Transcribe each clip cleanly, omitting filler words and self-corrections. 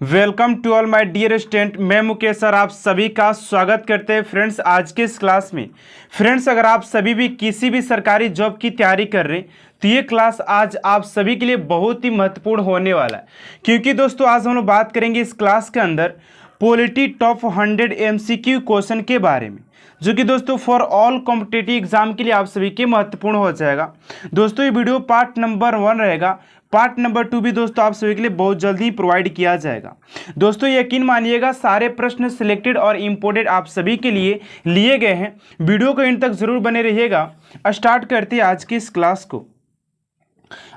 Welcome to all my dear student. मैं Mukesh sir आप सभी का स्वागत करते हैं फ्रेंड्स आज के इस क्लास में। फ्रेंड्स अगर आप सभी भी किसी भी सरकारी जॉब की तैयारी कर रहे हैं तो ये क्लास आज आप सभी के लिए बहुत ही महत्वपूर्ण होने वाला है, क्योंकि दोस्तों आज हम लोग बात करेंगे इस क्लास के अंदर पॉलिटी टॉप 100 MCQ क्वेश्चन के बारे में, जो कि दोस्तों फॉर ऑल कॉम्पिटिटिव एग्जाम के लिए आप सभी के महत्वपूर्ण हो जाएगा। दोस्तों ये वीडियो पार्ट नंबर 1 रहेगा, पार्ट नंबर 2 भी दोस्तों आप सभी के लिए बहुत जल्दी प्रोवाइड किया जाएगा। दोस्तों यकीन मानिएगा सारे प्रश्न सिलेक्टेड और इम्पोर्टेड आप सभी के लिए लिए गए हैं। वीडियो को इन तक जरूर बने रहिएगा। स्टार्ट करते हैं आज की इस क्लास को।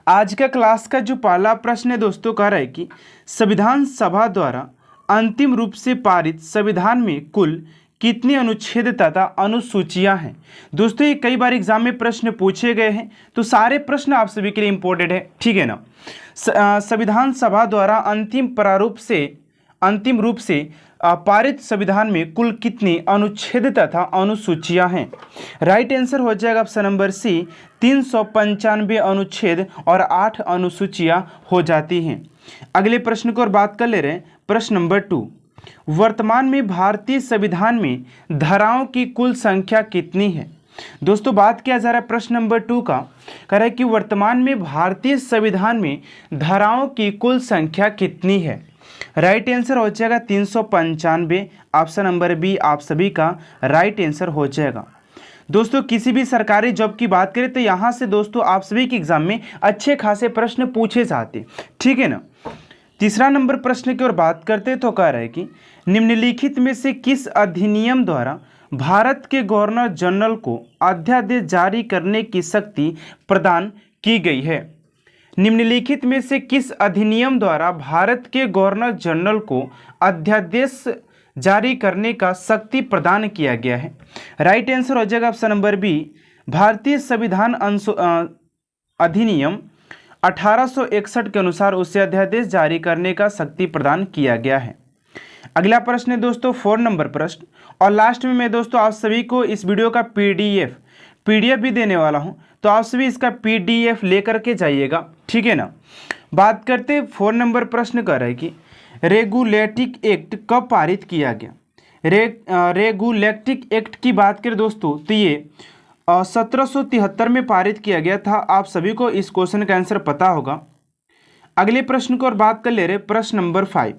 आज का क्लास का जो पहला प्रश्न है दोस्तों कह रहा है कि संविधान सभा द्वारा अंतिम रूप से पारित संविधान में कुल कितने अनुच्छेद तथा अनुसूचियां हैं। दोस्तों ये कई बार एग्जाम में प्रश्न पूछे गए हैं, तो सारे प्रश्न आप सभी के लिए इंपॉर्टेंट है, ठीक है ना। संविधान सभा द्वारा अंतिम रूप से पारित संविधान में कुल कितने अनुच्छेद तथा अनुसूचियां हैं। राइट आंसर हो जाएगा ऑप्शन नंबर सी, 395 अनुच्छेद और 8 अनुसूचियां हो जाती हैं। अगले प्रश्न को और बात कर ले रहे हैं। प्रश्न नंबर 2, वर्तमान में भारतीय संविधान में धाराओं की कुल संख्या कितनी है। दोस्तों बात किया जा रहा है प्रश्न नंबर 2 का, कह रहा है कि वर्तमान में भारतीय संविधान में धाराओं की कुल संख्या कितनी है। राइट आंसर हो जाएगा 395। ऑप्शन नंबर बी आप सभी का राइट आंसर हो जाएगा। दोस्तों किसी भी सरकारी जॉब की बात करें तो यहाँ से दोस्तों आप सभी के एग्जाम में अच्छे खासे प्रश्न पूछे जाते, ठीक है ना। तीसरा नंबर प्रश्न की ओर बात करते तो कह रहा है कि निम्नलिखित में से किस अधिनियम द्वारा भारत के गवर्नर जनरल को अध्यादेश जारी करने की शक्ति प्रदान की गई है। निम्नलिखित में से किस अधिनियम द्वारा भारत के गवर्नर जनरल को अध्यादेश जारी करने का शक्ति प्रदान किया गया है। राइट आंसर हो जाएगा ऑप्शन नंबर बी, भारतीय संविधान अधिनियम 1861 के अनुसार उसे अध्यादेश जारी करने का शक्ति प्रदान किया गया है। अगला प्रश्न है दोस्तों 4 नंबर प्रश्न, और लास्ट में मैं दोस्तों आप सभी को इस वीडियो का पीडीएफ भी देने वाला हूं, तो आप सभी इसका पीडीएफ लेकर के जाइएगा, ठीक है ना। बात करते 4 नंबर प्रश्न कर रहे हैं कि रेगुलेटिंग एक्ट कब पारित किया गया। रेगुलेटिंग एक्ट की बात करें दोस्तों तो ये 1773 में पारित किया गया था। आप सभी को इस क्वेश्चन का आंसर पता होगा। अगले प्रश्न को और बात कर ले रहे प्रश्न नंबर 5,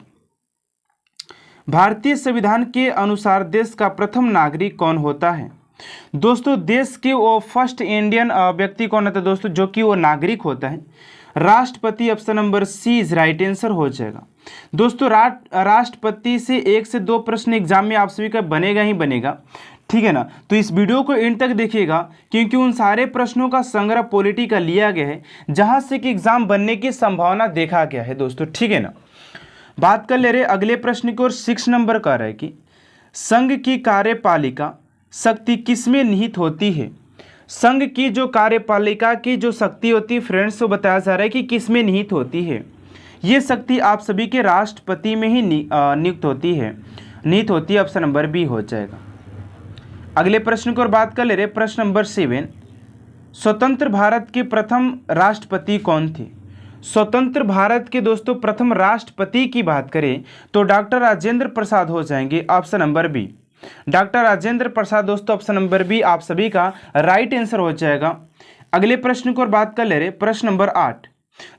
भारतीय संविधान के अनुसार देश का प्रथम नागरिक कौन होता है। दोस्तों देश के वो फर्स्ट इंडियन व्यक्ति कौन होता है दोस्तों, जो कि वो नागरिक होता है राष्ट्रपति। Option number C is right answer हो जाएगा। दोस्तों राष्ट्रपति से 1 से 2 प्रश्न एग्जाम में आप सभी का बनेगा ही बनेगा, ठीक है ना। तो इस वीडियो को एंड तक देखिएगा, क्योंकि उन सारे प्रश्नों का संग्रह पॉलिटी का लिया गया है जहां से कि एग्जाम बनने की संभावना देखा गया है दोस्तों, ठीक है ना। बात कर ले रहे अगले प्रश्न की ओर। 6 नंबर का है कि संघ की कार्यपालिका शक्ति किसमें निहित होती है। संघ की जो कार्यपालिका की जो शक्ति होती है फ्रेंड्स, वो बताया जा रहा है कि किसमें निहित होती है। ये शक्ति आप सभी के राष्ट्रपति में ही नियुक्त होती है, निहित होती है। ऑप्शन नंबर बी हो जाएगा। अगले प्रश्न की ओर बात कर ले रहे प्रश्न नंबर 7, स्वतंत्र भारत के प्रथम राष्ट्रपति कौन थे। स्वतंत्र भारत के दोस्तों प्रथम राष्ट्रपति की बात करें तो डॉक्टर राजेंद्र प्रसाद हो जाएंगे। Option number B doctor Rajendra Prasad दोस्तों, ऑप्शन नंबर बी आप सभी का राइट आंसर हो जाएगा। अगले प्रश्न की ओर बात कर ले रहे प्रश्न नंबर 8,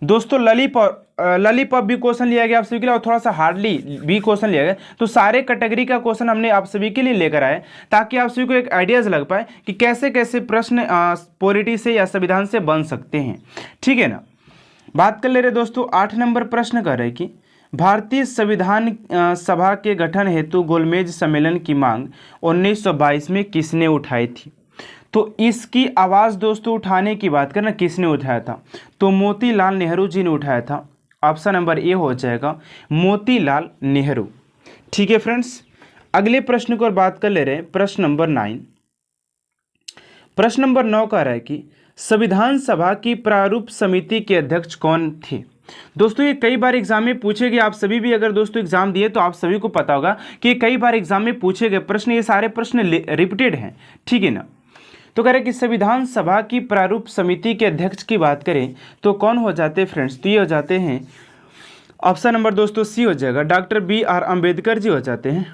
दोस्तों लॉलीपॉप भी क्वेश्चन लिया गया आप सभी के लिए, और थोड़ा सा हार्डली भी क्वेश्चन लिया गया। तो सारे कैटेगरी का क्वेश्चन हमने आप सभी के लिए लेकर आए ताकि आप सभी को एक आइडियाज लग पाए कि कैसे कैसे प्रश्न पॉलिटी से या संविधान से बन सकते हैं, ठीक है ना। बात कर ले रहे दोस्तों 8 नंबर प्रश्न कर रहे कि भारतीय संविधान सभा के गठन हेतु गोलमेज सम्मेलन की मांग 1922 में किसने उठाई थी। तो इसकी आवाज़ दोस्तों उठाने की बात करना किसने उठाया था, तो मोतीलाल नेहरू जी ने उठाया था। ऑप्शन नंबर ए हो जाएगा मोतीलाल नेहरू, ठीक है फ्रेंड्स। अगले प्रश्न को बात कर ले रहे हैं प्रश्न नंबर 9। प्रश्न नंबर 9 कह रहा है कि संविधान सभा की प्रारूप समिति के अध्यक्ष कौन थे। दोस्तों ये कई बार एग्जाम में पूछे गए, आप सभी भी अगर दोस्तों एग्जाम दिए तो आप सभी को पता होगा कि कई बार एग्जाम में पूछे गए प्रश्न, ये सारे प्रश्न रिपीटेड हैं, ठीक है ना। तो कह रहे कि संविधान सभा की प्रारूप समिति के अध्यक्ष की बात करें तो कौन हो जाते हैं फ्रेंड्स, तो ये हो जाते हैं ऑप्शन नंबर दोस्तों सी हो जाएगा, doctor B are Ambedkar ji हो जाते हैं,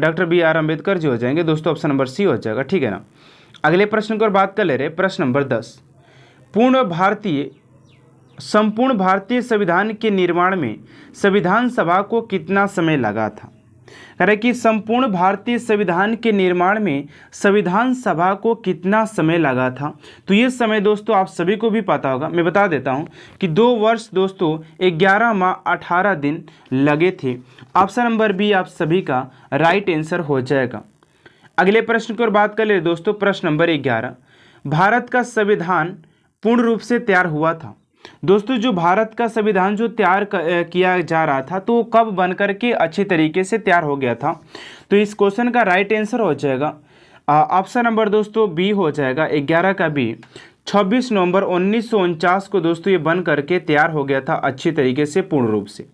doctor B are Ambedkar ji हो जाएंगे दोस्तों, ऑप्शन नंबर सी हो जाएगा, ठीक है ना। अगले प्रश्न की ओर बात कर ले रहे, प्रश्न नंबर 10, संपूर्ण भारतीय संविधान के निर्माण में संविधान सभा को कितना समय लगा था। कह रहे कि संपूर्ण भारतीय संविधान के निर्माण में संविधान सभा को कितना समय लगा था। तो ये समय दोस्तों आप सभी को भी पता होगा, मैं बता देता हूँ कि 2 वर्ष दोस्तों 11 माह 18 दिन लगे थे। ऑप्शन नंबर बी आप सभी का राइट आंसर हो जाएगा। अगले प्रश्न की ओर बात कर ले दोस्तों, प्रश्न नंबर 11, भारत का संविधान पूर्ण रूप से तैयार हुआ था। दोस्तों जो भारत का संविधान जो तैयार किया जा रहा था तो कब बन करके अच्छे तरीके से तैयार हो गया था। तो इस क्वेश्चन का राइट आंसर हो जाएगा ऑप्शन नंबर दोस्तों बी हो जाएगा, 11 का बी। 26 नवंबर 1949 को दोस्तों ये बन करके तैयार हो गया था अच्छी तरीके से, पूर्ण रूप से,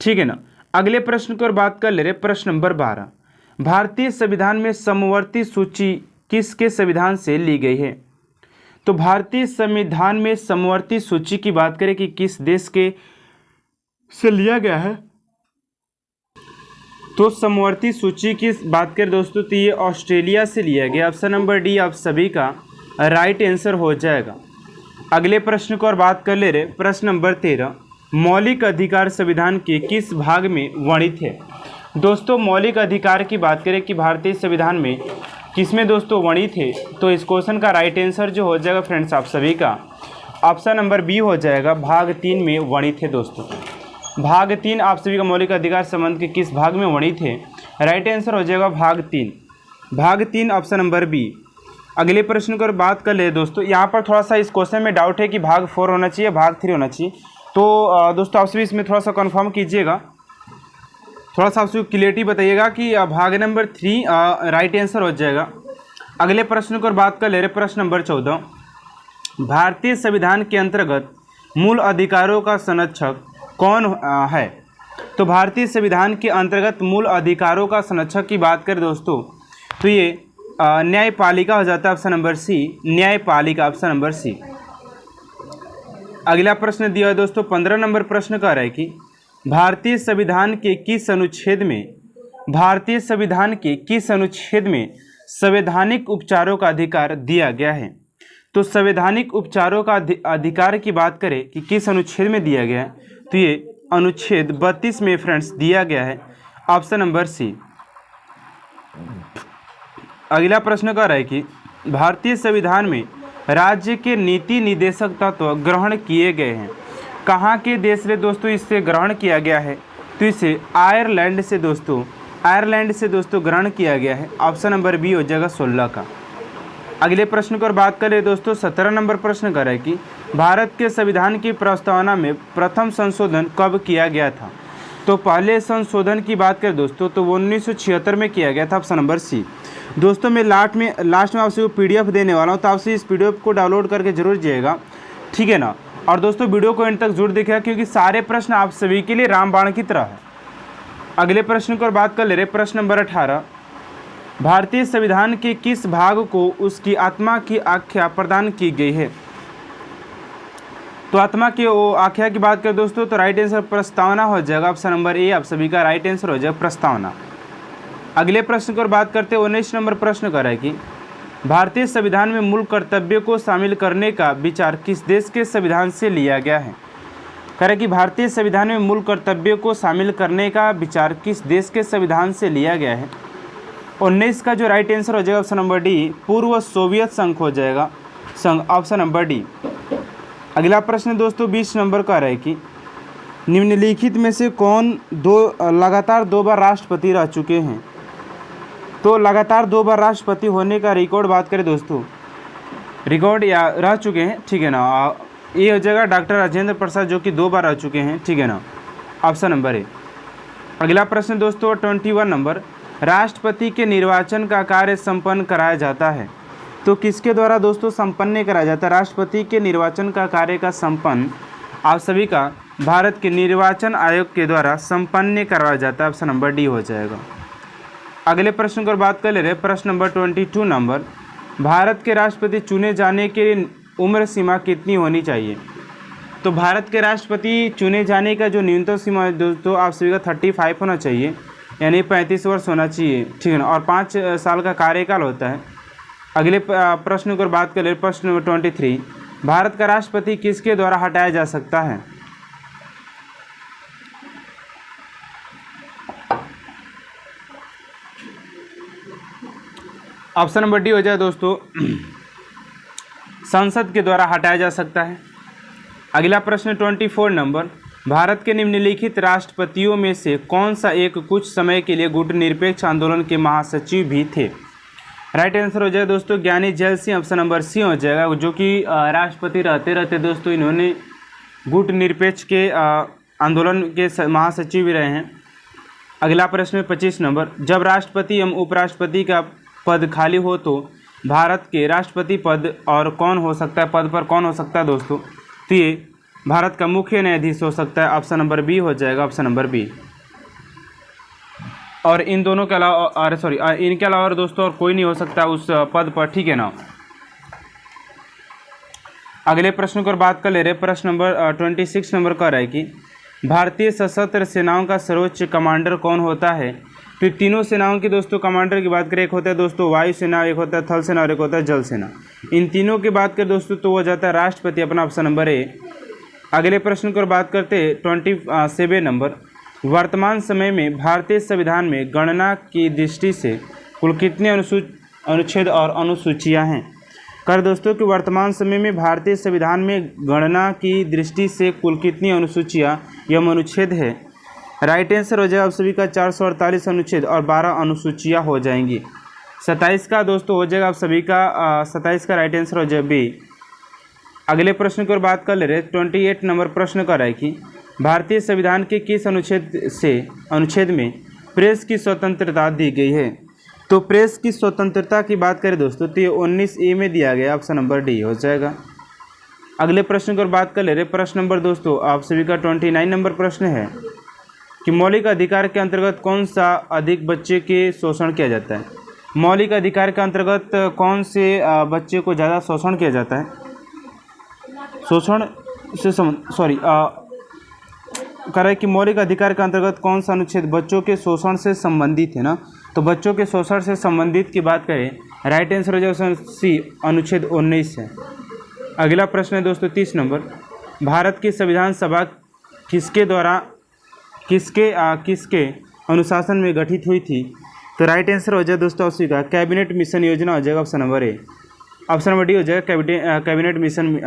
ठीक है ना। अगले प्रश्न की ओर बात कर ले रहे, प्रश्न नंबर 12, भारतीय संविधान में समवर्ती सूची किसके संविधान से ली गई है। तो भारतीय संविधान में समवर्ती सूची की बात करें कि किस देश के से लिया गया है, तो समवर्ती सूची की बात करें दोस्तों तो ये ऑस्ट्रेलिया से लिया गया। ऑप्शन नंबर डी आप सभी का राइट आंसर हो जाएगा। अगले प्रश्न को और बात कर ले रहे, प्रश्न नंबर 13, मौलिक अधिकार संविधान के किस भाग में वर्णित है। दोस्तों मौलिक अधिकार की बात करें कि भारतीय संविधान में किसमें दोस्तों वर्णित है, तो इस क्वेश्चन का राइट आंसर जो हो जाएगा फ्रेंड्स आप सभी का ऑप्शन नंबर बी हो जाएगा, भाग 3 में वर्णित है दोस्तों। भाग 3 आप सभी का मौलिक अधिकार संबंध के किस भाग में वर्णित है, राइट आंसर हो जाएगा भाग 3, भाग 3 ऑप्शन नंबर बी। अगले प्रश्न की बात कर ले दोस्तों, यहाँ पर थोड़ा सा इस क्वेश्चन में डाउट है कि भाग 4 होना चाहिए, भाग 3 होना चाहिए। तो दोस्तों आप सभी इसमें थोड़ा सा कन्फर्म कीजिएगा, थोड़ा सा आपसे क्लियरिटी बताइएगा कि भाग नंबर 3 राइट आंसर हो जाएगा। अगले प्रश्न की बात कर ले रहे, प्रश्न नंबर 14, भारतीय संविधान के अंतर्गत मूल अधिकारों का संरक्षक कौन है। तो भारतीय संविधान के अंतर्गत मूल अधिकारों का संरक्षक की बात करें दोस्तों तो ये न्यायपालिका हो जाता है, ऑप्शन नंबर सी, न्यायपालिका, ऑप्शन नंबर सी। अगला प्रश्न दिया है दोस्तों 15 नंबर प्रश्न का है कि भारतीय संविधान के किस अनुच्छेद में संवैधानिक उपचारों का अधिकार दिया गया है। तो संवैधानिक उपचारों का अधिकार की बात करें कि किस अनुच्छेद में दिया गया है, तो ये अनुच्छेद 32 में फ्रेंड्स दिया गया है, ऑप्शन नंबर सी। अगला प्रश्न का है कि भारतीय संविधान में राज्य के नीति निर्देशक तत्व ग्रहण किए गए हैं। कहाँ के देश से दोस्तों इससे ग्रहण किया गया है, तो इसे आयरलैंड से दोस्तों ग्रहण किया गया है, ऑप्शन नंबर बी हो जाएगा 16 का। अगले प्रश्न की बात करें दोस्तों 17 नंबर प्रश्न का है कि भारत के संविधान की प्रस्तावना में प्रथम संशोधन कब किया गया था। तो पहले संशोधन की बात करें दोस्तों तो 1976 में किया गया था, ऑप्शन नंबर सी। दोस्तों मैं लास्ट में आपसे वो PDF देने वाला हूँ, तो आपसे इस PDF को डाउनलोड करके जरूर जाइएगा, ठीक है ना। और दोस्तों वीडियो को एंड तक जरूर देखिएगा क्योंकि सारे प्रश्न आप सभी के लिए रामबाण की तरह है। अगले प्रश्न की बात कर ले रहे, प्रश्न नंबर 18, भारतीय संविधान के किस भाग को उसकी आत्मा की आख्या प्रदान की गई है। तो आत्मा की आख्या की बात करें दोस्तों तो राइट आंसर प्रस्तावना हो जाएगा, ऑप्शन नंबर ए आप सभी का राइट आंसर हो जाएगा, प्रस्तावना। अगले प्रश्न की बात करते हैं 19 नंबर प्रश्न का है कि भारतीय संविधान में मूल कर्तव्य को शामिल करने का विचार किस देश के संविधान से लिया गया है। कह रहे कि भारतीय संविधान में मूल कर्तव्य को शामिल करने का विचार किस देश के संविधान से लिया गया है। 19 का जो राइट आंसर हो जाएगा ऑप्शन नंबर डी, पूर्व सोवियत संघ हो जाएगा, संघ, ऑप्शन नंबर डी। अगला प्रश्न दोस्तों 20 नंबर का है कि निम्नलिखित में से कौन लगातार 2 बार राष्ट्रपति रह चुके हैं। तो लगातार 2 बार राष्ट्रपति होने का रिकॉर्ड बात करें दोस्तों, रिकॉर्ड या रह चुके हैं, ठीक है ना। ये हो जाएगा डॉक्टर राजेंद्र प्रसाद जो कि 2 बार रह चुके हैं, ठीक है ना, ऑप्शन नंबर ए। अगला प्रश्न दोस्तों 21 नंबर, राष्ट्रपति के निर्वाचन का कार्य संपन्न कराया जाता है। तो किसके द्वारा दोस्तों संपन्न कराया जाता है राष्ट्रपति के निर्वाचन का कार्य का संपन्न, आप सभी का भारत के निर्वाचन आयोग के द्वारा संपन्न करवाया जाता है, ऑप्शन नंबर डी हो जाएगा। अगले प्रश्न की बात कर ले रहे, प्रश्न नंबर 22 नंबर, भारत के राष्ट्रपति चुने जाने के लिए उम्र सीमा कितनी होनी चाहिए। तो भारत के राष्ट्रपति चुने जाने का जो न्यूनतम सीमा है दोस्तों आप सभी का 35 होना चाहिए, यानी 35 वर्ष होना चाहिए, ठीक है ना, और 5 साल का कार्यकाल होता है। अगले प्रश्न की बात करें, प्रश्न नंबर 23, भारत का राष्ट्रपति किसके द्वारा हटाया जा सकता है? ऑप्शन नंबर डी हो जाए दोस्तों, संसद के द्वारा हटाया जा सकता है। अगला प्रश्न 24 नंबर, भारत के निम्नलिखित राष्ट्रपतियों में से कौन सा एक कुछ समय के लिए गुटनिरपेक्ष आंदोलन के महासचिव भी थे? राइट आंसर हो जाए दोस्तों Giani Zail Singh, option number C हो जाएगा, जो कि राष्ट्रपति रहते रहते दोस्तों इन्होंने गुटनिरपेक्ष के आंदोलन के महासचिव भी रहे हैं। अगला प्रश्न 25 नंबर, जब राष्ट्रपति एवं उपराष्ट्रपति का पद खाली हो तो भारत के राष्ट्रपति पद और कौन हो सकता है, पद पर कौन हो सकता है दोस्तों? तो ये भारत का मुख्य न्यायाधीश हो सकता है, ऑप्शन नंबर बी हो जाएगा, ऑप्शन नंबर बी। और इन दोनों के अलावा इनके अलावा दोस्तों और कोई नहीं हो सकता उस पद पर, ठीक है ना। अगले प्रश्न को बात कर ले रहे, प्रश्न नंबर 26 नंबर का है कि भारतीय सशस्त्र सेनाओं का सर्वोच्च कमांडर कौन होता है? तो तीनों सेनाओं की दोस्तों कमांडर की बात करें, एक होता है दोस्तों वायुसेना, एक होता है थल सेना और एक होता है जल सेना। इन तीनों की बात करें दोस्तों तो वो जाता है राष्ट्रपति, अपना ऑप्शन नंबर ए। अगले प्रश्न की बात करते 27 नंबर, वर्तमान समय में भारतीय संविधान में गणना की दृष्टि से कुल कितने अनुच्छेद और अनुसूचियां हैं? कर दोस्तों कि वर्तमान समय में भारतीय संविधान में गणना की दृष्टि से कुल कितनी अनुसूचियां एवं अनुच्छेद है? राइट आंसर हो जाएगा आप सभी का 448 अनुच्छेद और 12 अनुसूचियां हो जाएंगी। 27 का दोस्तों हो जाएगा आप सभी का 27 का राइट आंसर हो जाए बी। अगले प्रश्न की ओर बात कर ले रहे 28 नंबर प्रश्न कर रहा है कि भारतीय संविधान के किस अनुच्छेद में प्रेस की स्वतंत्रता दी गई है? तो प्रेस की स्वतंत्रता की बात करें दोस्तों तो ये 19A में दिया गया, ऑप्शन नंबर डी हो जाएगा। अगले प्रश्न की ओर बात कर ले रहे, प्रश्न नंबर दोस्तों आप सभी का 29 नंबर प्रश्न है कि मौलिक अधिकार के अंतर्गत कौन सा अधिक बच्चे के शोषण किया जाता है? मौलिक अधिकार के अंतर्गत कौन से बच्चे को ज़्यादा शोषण किया जाता है? शोषण से कह रहा है कि मौलिक अधिकार के अंतर्गत कौन सा अनुच्छेद बच्चों के शोषण से संबंधित है ना, तो बच्चों के शोषण से संबंधित की बात करें, राइट आंसर हो जाएगा सी, अनुच्छेद 19 है। अगला प्रश्न है दोस्तों 30 नंबर, भारत की संविधान सभा किसके अनुशासन में गठित हुई थी? तो राइट आंसर हो जाए दोस्तों उसी का कैबिनेट मिशन योजना हो जाएगा, option number A. Option number D हो जाएगा कैबिनेट मिशन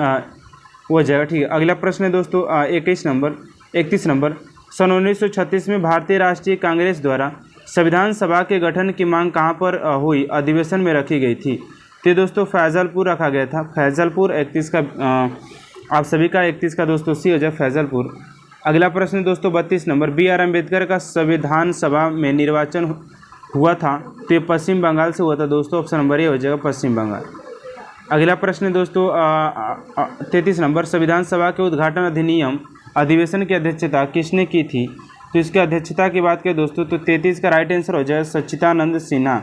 हो जाएगा, ठीक है। अगला प्रश्न है दोस्तों 31 नंबर, सन 1936 में भारतीय राष्ट्रीय कांग्रेस द्वारा संविधान सभा के गठन की मांग कहाँ पर हुई अधिवेशन में रखी गई थी? तो दोस्तों फैजलपुर रखा गया था, फैजलपुर 31 का आप सभी का 31 का दोस्तों सी हो जाए फैजलपुर। अगला प्रश्न दोस्तों 32 नंबर, BR अम्बेडकर का संविधान सभा में निर्वाचन हुआ था तो ये पश्चिम बंगाल से हुआ था दोस्तों, ऑप्शन नंबर ए हो जाएगा पश्चिम बंगाल। अगला प्रश्न दोस्तों 33 नंबर, संविधान सभा के उद्घाटन अधिनियम अधिवेशन की अध्यक्षता किसने की थी? तो इसकी अध्यक्षता की बात करें दोस्तों तो 33 का राइट आंसर हो जाएगा सच्चिदानंद सिन्हा।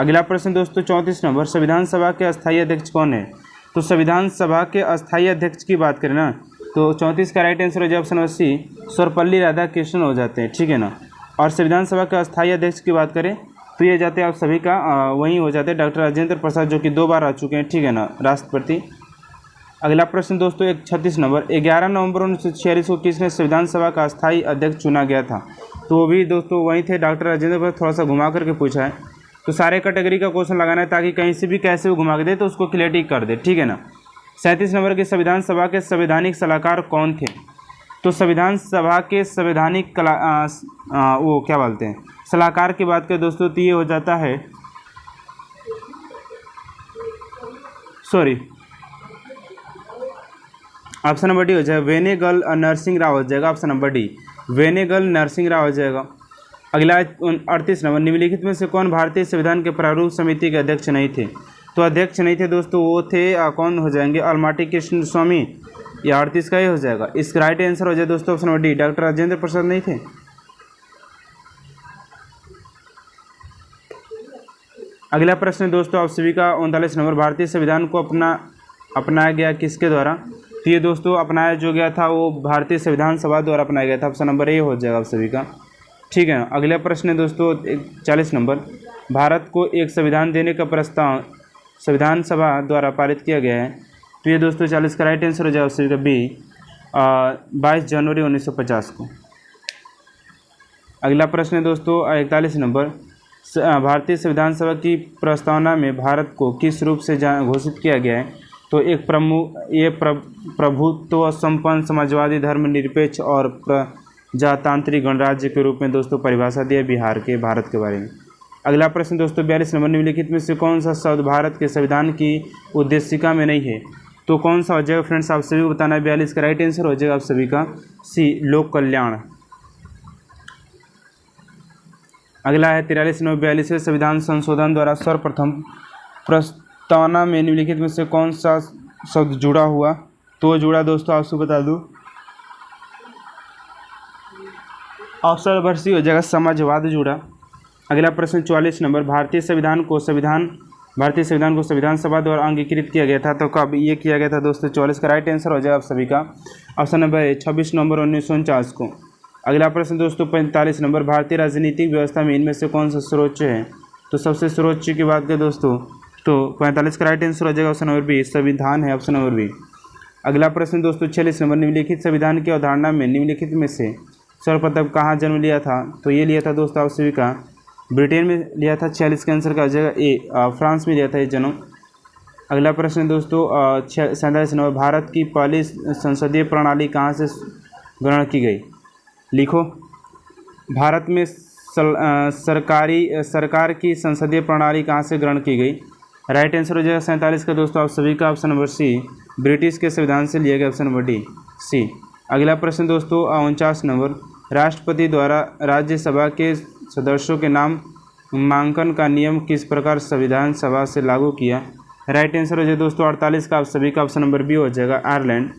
अगला प्रश्न दोस्तों 34 नंबर, संविधान सभा के अस्थायी अध्यक्ष कौन है? तो संविधान सभा के अस्थायी अध्यक्ष की बात करें ना तो 34 का राइट आंसर हो जाए option number C, Sarvepalli Radhakrishnan हो जाते हैं, ठीक है ना। और संविधान सभा के अस्थायी अध्यक्ष की बात करें तो ये जाते हैं आप सभी का वहीं हो जाते हैं डॉक्टर राजेंद्र प्रसाद, जो कि 2 बार आ चुके हैं, ठीक है ना, राष्ट्रपति। अगला प्रश्न दोस्तों 36 नंबर, 11 नवंबर 1946 को किसने संविधान सभा का अस्थायी अध्यक्ष चुना गया था? तो वो भी दोस्तों वहीं थे डॉक्टर राजेंद्र प्रसाद, थोड़ा सा घुमा करके पूछा है, तो सारे कैटेगरी का क्वेश्चन लगाना है ताकि कहीं से भी कैसे भी घुमा के दे तो उसको क्लियरिटी कर दे, ठीक है ना। 37 नंबर के संविधान सभा के संवैधानिक सलाहकार कौन थे? तो संविधान सभा के संवैधानिक वो क्या बोलते हैं सलाहकार की बात करें दोस्तों तो ये हो जाता है ऑप्शन नंबर डी हो जाएगा वेनेगल नरसिंह राव हो जाएगा, option number D Benegal Narsing Rau हो जाएगा। अगला 38 नंबर, निम्नलिखित में से कौन भारतीय संविधान के प्रारूप समिति के अध्यक्ष नहीं थे? तो अध्यक्ष नहीं थे दोस्तों, वो थे कौन हो जाएंगे अलमाटी कृष्ण स्वामी, या 38 का ये हो जाएगा। इसका राइट आंसर हो जाए दोस्तों option number D doctor Rajendra Prasad नहीं थे। अगला प्रश्न दोस्तों आप सभी का 39 नंबर, भारतीय संविधान को अपनाया गया किसके द्वारा? तो ये दोस्तों अपनाया जो गया था वो भारतीय संविधान सभा द्वारा अपनाया गया था। ऑप्शन नंबर ए हो जाएगा आप सभी का। ठीक है, अगला प्रश्न है दोस्तों 40 नंबर। भारत को एक संविधान देने का प्रस्ताव संविधान सभा द्वारा पारित किया गया है। तो ये दोस्तों 40 का राइट आंसर हो जाएगा आप सभी का बी, 22 जनवरी 1950 को। अगला प्रश्न है दोस्तों 41 नंबर। भारतीय संविधान सभा की प्रस्तावना में भारत को किस रूप से घोषित किया गया है? तो एक प्रभुत्व संपन्न समाजवादी धर्मनिरपेक्ष और प्रजातांत्रिक गणराज्य के रूप में दोस्तों परिभाषा दी है भारत के बारे में। अगला प्रश्न दोस्तों 42 नंबर। निम्नलिखित में से कौन सा शब्द भारत के संविधान की उद्देशिका में नहीं है? तो कौन सा हो जाएगा फ्रेंड्स, आप सभी को बताना है। 42 का राइट आंसर हो जाएगा आप सभी का सी, लोक कल्याण। अगला है 43 नंबर। 42वें संविधान संशोधन द्वारा सर्वप्रथम प्रस्तावना में निम्नलिखित में से कौन सा शब्द जुड़ा हुआ? तो जुड़ा दोस्तों आपसे बता दूं, ऑप्शन नंबर सी हो जाएगा, समाजवाद जुड़ा। अगला प्रश्न 44 नंबर। भारतीय संविधान को संविधान सभा द्वारा अंगीकृत किया गया था। तो कब ये किया गया था दोस्तों? 44 का राइट आंसर हो जाएगा आप सभी का ऑप्शन नंबर 26 नवंबर 1949 को। अगला प्रश्न दोस्तों 45 नंबर। भारतीय राजनीतिक व्यवस्था में इनमें से कौन सा सर्वोच्च है? तो सबसे सर्वोच्च की बात करें दोस्तों तो 45 का राइट आंसर हो जाएगा ऑप्शन नंबर बी, संविधान है, ऑप्शन नंबर बी। अगला प्रश्न दोस्तों 46 नंबर। निम्नलिखित संविधान की अवधारणा में निम्नलिखित में से सर्वप्रथम कहाँ जन्म लिया था? तो ये लिया था दोस्तों आप सभी का ब्रिटेन में लिया था। 46 का आंसर का हो जाएगा ए, फ्रांस में लिया था ये जन्म। अगला प्रश्न दोस्तों 47 नंबर। भारत की पहली संसदीय प्रणाली कहाँ से ग्रहण की गई? लिखो। भारत में सरकार की संसदीय प्रणाली कहाँ से ग्रहण की गई? राइट आंसर हो जाएगा 47 का दोस्तों आप सभी का ऑप्शन नंबर सी, ब्रिटिश के संविधान से लिया गया, ऑप्शन नंबर डी सी। अगला प्रश्न दोस्तों 49 नंबर। राष्ट्रपति द्वारा राज्यसभा के सदस्यों के नामांकन का नियम किस प्रकार संविधान सभा से लागू किया? राइट आंसर हो जाएगा दोस्तों 48 का आप सभी का ऑप्शन नंबर बी हो जाएगा, आयरलैंड।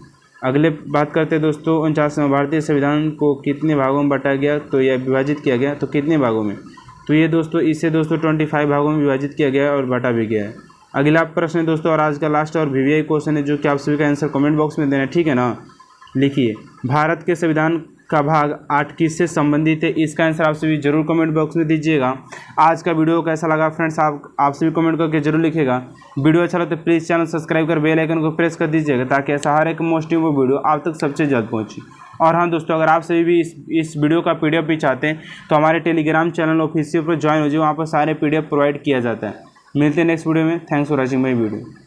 अगले बात करते हैं दोस्तों 49 में। भारतीय संविधान को कितने भागों में बांटा गया? तो यह विभाजित किया गया। तो कितने भागों में? तो ये दोस्तों इसे दोस्तों 25 भागों में विभाजित किया गया है और बांटा भी गया है। अगला प्रश्न है दोस्तों और आज का लास्ट और वीवीआई क्वेश्चन है जो कि आप सभी का आंसर कमेंट बॉक्स में देना है, ठीक है ना। लिखिए, भारत के संविधान का भाग 8 किससे संबंधित है? इसका आंसर आप सभी जरूर कमेंट बॉक्स में दीजिएगा। आज का वीडियो कैसा लगा फ्रेंड्स आप सभी कमेंट करके जरूर लिखिएगा। वीडियो अच्छा लगे तो प्लीज़ चैनल सब्सक्राइब कर बेल आइकन को प्रेस कर दीजिएगा ताकि ऐसा हर एक मोस्ट इंपॉर्टेंट वीडियो आप तक सबसे जल्द पहुँचे। और हाँ दोस्तों, अगर आप सभी भी इस वीडियो का PDF भी चाहते हैं तो हमारे टेलीग्राम चैनल ऑफिशियल पर ज्वाइन हो जाए, वहाँ पर सारे PDF प्रोवाइड किया जाता है। मिलते हैं नेक्स्ट वीडियो में। Thanks for watching my video.